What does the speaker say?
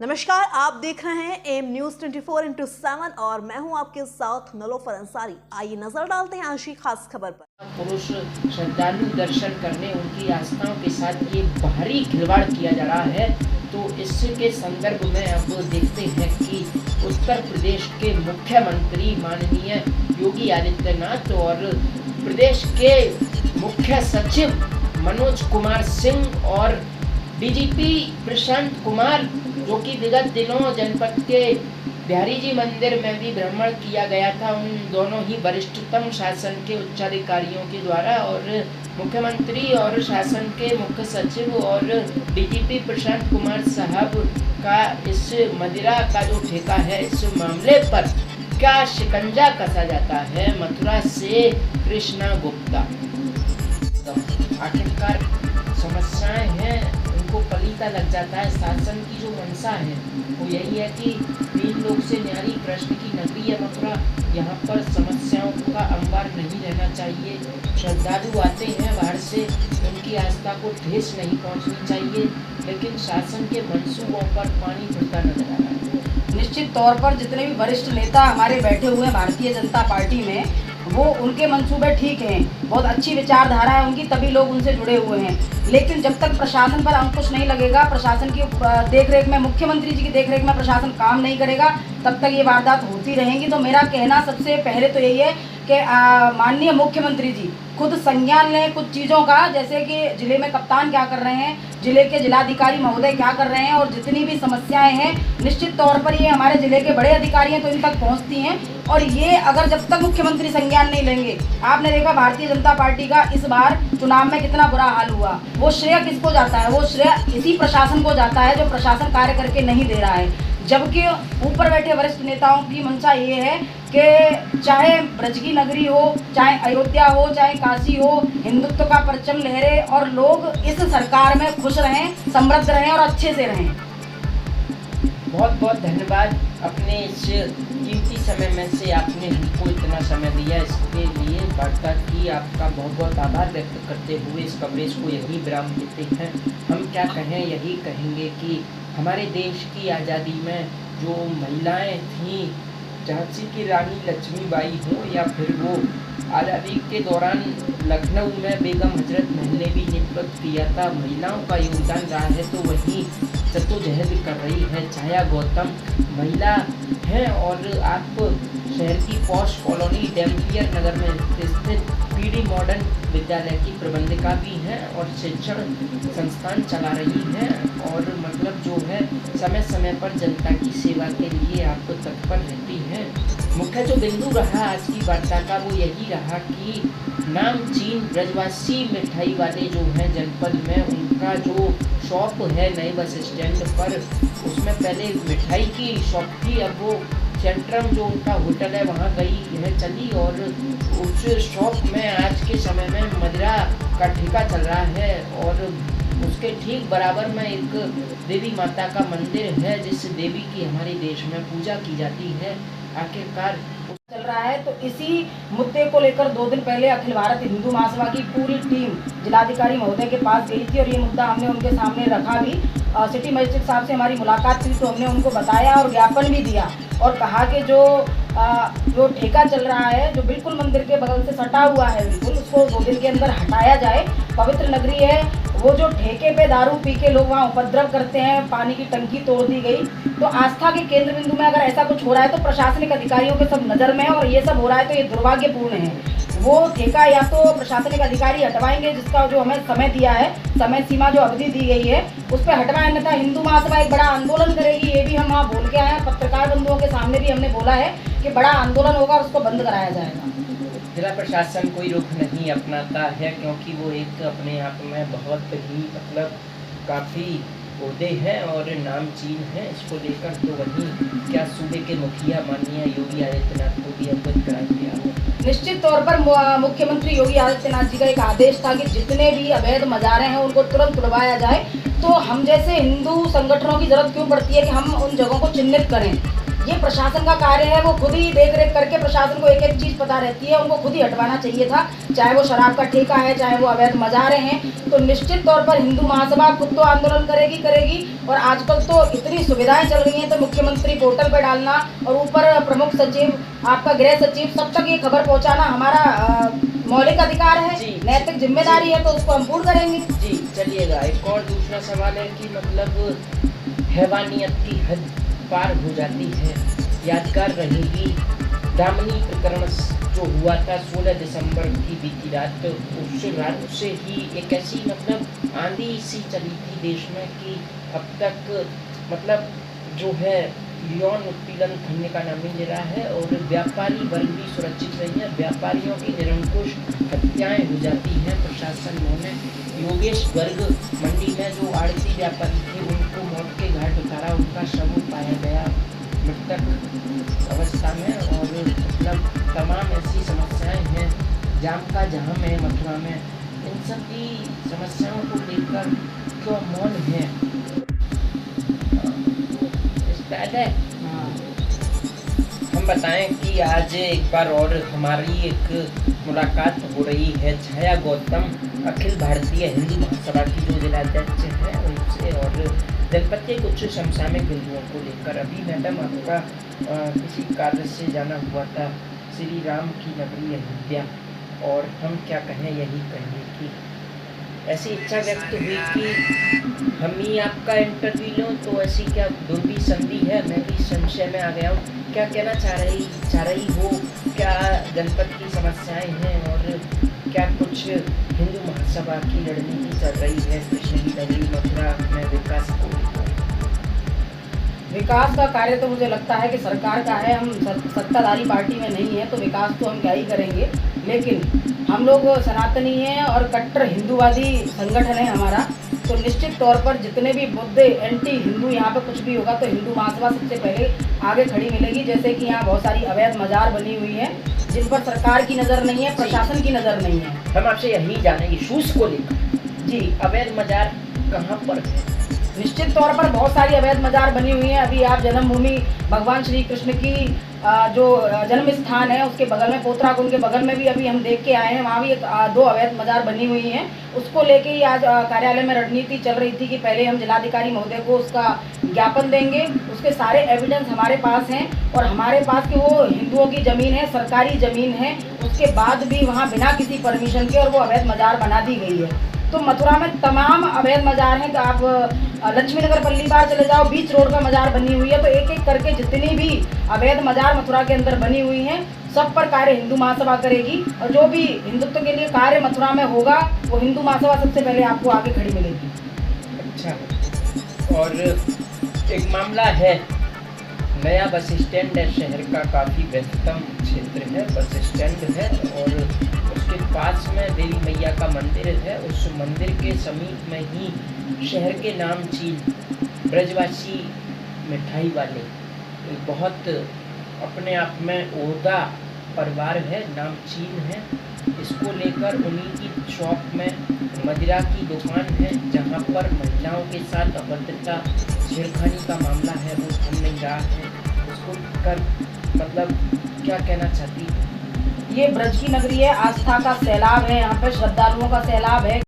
नमस्कार, आप देख रहे हैं एम न्यूज 24/7 और मैं हूं आपके साथ नलोफर अंसारी। आइए नजर डालते हैं आज की खास खबर पर। पुरुष श्रद्धालु दर्शन करने उनकी आस्थाओं के साथ ये भारी खिलवाड़ किया जा रहा है। तो इसके संदर्भ में अब देखते हैं कि उत्तर प्रदेश के मुख्यमंत्री माननीय योगी आदित्यनाथ और प्रदेश के मुख्य सचिव मनोज कुमार सिंह और डीजीपी प्रशांत कुमार, जो कि विगत दिनों जनपद के बिहारी जी मंदिर में भी भ्रमण किया गया था, उन दोनों ही वरिष्ठतम शासन के उच्चाधिकारियों के द्वारा, और मुख्यमंत्री और शासन के मुख्य सचिव और डीजीपी प्रशांत कुमार साहब का इस मदिरा का जो ठेका है, इस मामले पर क्या शिकंजा कसा जाता है। मथुरा से कृष्णा गुप्ता। तो आखिरकार समस्याएं हैं, उनको पलीता लग जाता है। शासन की जो मंशा है वो यही है कि 3 लोग से न्यारी कृष्ण की नगरी है मथुरा, यहाँ पर समस्याओं का अंबार नहीं रहना चाहिए। श्रद्धालु आते हैं बाहर से, उनकी आस्था को ठेस नहीं पहुँचनी चाहिए, लेकिन शासन के मंसूबों पर पानी फिरता नजर आ रहा है। निश्चित तौर पर जितने भी वरिष्ठ नेता हमारे बैठे हुए हैं भारतीय जनता पार्टी में, वो उनके मंसूबे ठीक हैं, बहुत अच्छी विचारधारा है उनकी, तभी लोग उनसे जुड़े हुए हैं। लेकिन जब तक प्रशासन पर अंकुश नहीं लगेगा, प्रशासन की देखरेख में, मुख्यमंत्री जी की देखरेख में प्रशासन काम नहीं करेगा, तब तक ये वारदात होती रहेंगी। तो मेरा कहना सबसे पहले तो यही है कि माननीय मुख्यमंत्री जी खुद संज्ञान लें कुछ चीज़ों का, जैसे कि जिले में कप्तान क्या कर रहे हैं, जिले के जिलाधिकारी महोदय क्या कर रहे हैं, और जितनी भी समस्याएं हैं निश्चित तौर पर ये हमारे जिले के बड़े अधिकारी हैं तो इन तक पहुंचती हैं। और ये अगर जब तक मुख्यमंत्री संज्ञान नहीं लेंगे, आपने देखा भारतीय जनता पार्टी का इस बार चुनाव में कितना बुरा हाल हुआ, वो श्रेय किसको जाता है? वो श्रेय इसी प्रशासन को जाता है जो प्रशासन कार्य करके नहीं दे रहा है। जबकि ऊपर बैठे वरिष्ठ नेताओं की मंशा ये है कि चाहे ब्रज की नगरी हो, चाहे अयोध्या हो, चाहे काशी हो, हिंदुत्व का परचम लहरे और लोग इस सरकार में खुश रहें, समृद्ध रहें और अच्छे से रहें। बहुत बहुत धन्यवाद। अपने इस कीमती समय में से आपने हमको इतना समय दिया, इसके लिए वार्ता की आपका बहुत बहुत आभार व्यक्त करते हुए इस कवरेज को यही विराम देते हैं। हम क्या कहें, यही कहेंगे कि हमारे देश की आज़ादी में जो महिलाएं थीं, झांसी की रानी लक्ष्मीबाई हो या फिर वो आज़ादी के दौरान लखनऊ में बेगम हजरत महल ने भी नेतृत्व किया था, महिलाओं का योगदान रहा है, तो वहीं जद्दोजहद कर रही है छाया गौतम, महिला हैं। और आप शहर की पॉश कॉलोनी डैम्पियर नगर में स्थित पीडी मॉडर्न विद्यालय की प्रबंधिका भी हैं और शिक्षण संस्थान चला रही हैं, और मतलब जो है समय समय पर जनता की सेवा के लिए आपको तत्पर रहती हैं। मुख्य जो बिंदु रहा आज की वार्ता का वो यही रहा कि नामचीन ब्रजवासी मिठाई वाले जो हैं जनपद में, उनका जो शॉप है नए बस स्टैंड पर, उसमें पहले मिठाई की शॉप थी, अब वो सेंट्रम जो उनका होटल है वहाँ गई यह चली, और उस शॉप में आज के समय में मदिरा का ठेका चल रहा है, और उसके ठीक बराबर में एक देवी माता का मंदिर है जिस देवी की हमारे देश में पूजा की जाती है। आखिरकार चल रहा है, तो इसी मुद्दे को लेकर 2 दिन पहले अखिल भारत हिंदू महासभा की पूरी टीम जिलाधिकारी महोदय के पास गई थी, और ये मुद्दा हमने उनके सामने रखा भी। सिटी मजिस्ट्रेट साहब से हमारी मुलाकात हुई तो हमने उनको बताया और ज्ञापन भी दिया, और कहा कि जो ठेका चल रहा है, जो बिल्कुल मंदिर के बगल से सटा हुआ है, बिल्कुल उसको 2 दिन के अंदर हटाया जाए। पवित्र नगरी है, वो जो ठेके पे दारू पी के लोग वहाँ उपद्रव करते हैं, पानी की टंकी तोड़ दी गई, तो आस्था के केंद्र बिंदु में अगर ऐसा कुछ हो रहा है तो प्रशासनिक अधिकारियों के सब नज़र में है, और ये सब हो रहा है तो ये दुर्भाग्यपूर्ण है। वो ठेका या तो प्रशासनिक अधिकारी हटवाएंगे, जिसका जो हमें समय दिया है, समय सीमा जो अवधि दी गई है उस पर हटवाएं, अन्यथा हिंदू महासभा एक बड़ा आंदोलन करेगी। ये भी हम वहाँ बोल के आए हैं, पत्रकार बंधुओं के सामने भी हमने बोला है कि बड़ा आंदोलन होगा और उसको बंद कराया जाएगा। जिला प्रशासन कोई रुख नहीं अपनाता है, क्योंकि वो एक अपने आप में बहुत ही मतलब काफ़ी ओहदे हैं और नामचीन हैं। इसको लेकर तो वहीं क्या सूबे के मुखिया माननीय योगी आदित्यनाथ को भी अवगत करा दिया हो। निश्चित तौर पर मुख्यमंत्री योगी आदित्यनाथ जी का एक आदेश था कि जितने भी अवैध मजारे हैं उनको तुरंत तुड़वाया जाए। तो हम जैसे हिंदू संगठनों की जरूरत क्यों पड़ती है कि हम उन जगहों को चिन्हित करें, ये प्रशासन का कार्य है, वो खुद ही देख रेख करके प्रशासन को एक एक चीज़ पता रहती है, उनको खुद ही हटवाना चाहिए था। चाहे वो शराब का ठेका है, चाहे वो अवैध मज़ारे हैं, तो निश्चित तौर पर हिंदू महासभा खुद तो आंदोलन करेगी। और आजकल तो इतनी सुविधाएं चल रही हैं, तो मुख्यमंत्री पोर्टल पर डालना और ऊपर प्रमुख सचिव, आपका गृह सचिव, सब तक ये खबर पहुँचाना हमारा मौलिक अधिकार है, नैतिक जिम्मेदारी है, तो उसको हम पूर्ण करेंगे। जी चलिएगा, एक और दूसरा सवाल है कि मतलब हैवानियत की हद पार हो जाती है। यादगार रहेगी दामिनी प्रकरण जो हुआ था 16 दिसंबर की बीती रात, तो उस रात से ही एक ऐसी मतलब आंधी सी चली थी देश में कि अब तक मतलब जो है यौन उत्पीड़न थमने का नाम नहीं ले रहा है और व्यापारी वर्ग भी सुरक्षित नहीं है। व्यापारियों की निरंकुश हत्याएं हो जाती हैं प्रशासन में। योगेश गर्ग मंडी में जो आड़ती व्यापारी थे उनको मौत के घाट उतारा, उनका शव पाया गया मृतक अवस्था में। और मतलब तमाम ऐसी समस्याएं हैं, जाम का जहां में मथुरा में, इन सब की समस्याओं को लेकर क्यों मौन है? है हम बताएं कि आज एक बार और हमारी एक मुलाकात हो रही है छाया गौतम, अखिल भारतीय हिंदू महासभा की जो जिलाध्यक्ष है उनसे, और जनपद के कुछ समसामयिक बिंदुओं को लेकर। अभी मैडम आपका किसी कार्य से जाना हुआ था श्री राम की नगरी अयोध्या, और हम क्या कहें, यही कहेंगे कि ऐसी इच्छा व्यक्त हुई कि हम ही आपका इंटरव्यू लें, तो ऐसी क्या दुर्बी संधि है? मैं भी संशय में आ गया हूँ। क्या कहना चाह रही हो? क्या जनपद की समस्याएं हैं और क्या कुछ हिंदू महासभा की रणनीति चल रही है कृष्ण की नगरी मथुरा में विकास को? विकास का कार्य तो मुझे लगता है कि सरकार का है, हम सत्ताधारी पार्टी में नहीं है, तो विकास तो हम क्या ही करेंगे। लेकिन हम लोग सनातनी हैं और कट्टर हिंदूवादी संगठन है हमारा, तो निश्चित तौर पर जितने भी मुद्दे एंटी हिंदू यहाँ पे कुछ भी होगा तो हिंदू महासभा सबसे पहले आगे खड़ी मिलेगी। जैसे कि यहाँ बहुत सारी अवैध मज़ार बनी हुई है जिन पर सरकार की नज़र नहीं है, प्रशासन की नज़र नहीं है। हम आपसे यही जानेंगे इशूज़ को लेकर। जी, अवैध मज़ार कहाँ पर है? निश्चित तौर पर बहुत सारी अवैध मज़ार बनी हुई हैं। अभी आप जन्मभूमि भगवान श्री कृष्ण की जो जन्म स्थान है उसके बगल में पोतरा कुंड के बगल में भी अभी हम देख के आए हैं, वहाँ भी दो अवैध मज़ार बनी हुई हैं। उसको लेके ही आज कार्यालय में रणनीति चल रही थी कि पहले हम जिलाधिकारी महोदय को उसका ज्ञापन देंगे। उसके सारे एविडेंस हमारे पास हैं और हमारे पास कि वो हिंदुओं की ज़मीन है, सरकारी ज़मीन है, उसके बाद भी वहाँ बिना किसी परमिशन के और वो अवैध मज़ार बना दी गई है। तो मथुरा में तमाम अवैध मज़ार हैं। तो आप लक्ष्मी नगर पल्ली बार चले जाओ, बीच रोड पर मज़ार बनी हुई है। तो एक एक करके जितनी भी अवैध मज़ार मथुरा के अंदर बनी हुई हैं सब पर कार्य हिंदू महासभा करेगी, और जो भी हिंदुत्व के लिए कार्य मथुरा में होगा वो हिंदू महासभा सबसे पहले आपको आगे खड़ी मिलेगी। अच्छा, और एक मामला है, नया बस स्टैंड है, शहर का काफ़ी व्यस्ततम क्षेत्र है, बस स्टैंड है और उसके पास में देवी मैया का मंदिर है। उस मंदिर के समीप में ही शहर के नामचीन ब्रजवासी मिठाई वाले बहुत अपने आप में ओहदा परिवार है, नामचीन है। इसको लेकर उन्हीं की शॉप में मदिरा की दुकान है जहां पर महिलाओं के साथ अभद्रता छेड़खानी का मामला है, वो थम नहीं रहा है। उसको कर मतलब क्या कहना चाहती है? ये ब्रज की नगरी है, आस्था का सैलाब है, यहाँ पर श्रद्धालुओं का सैलाब है।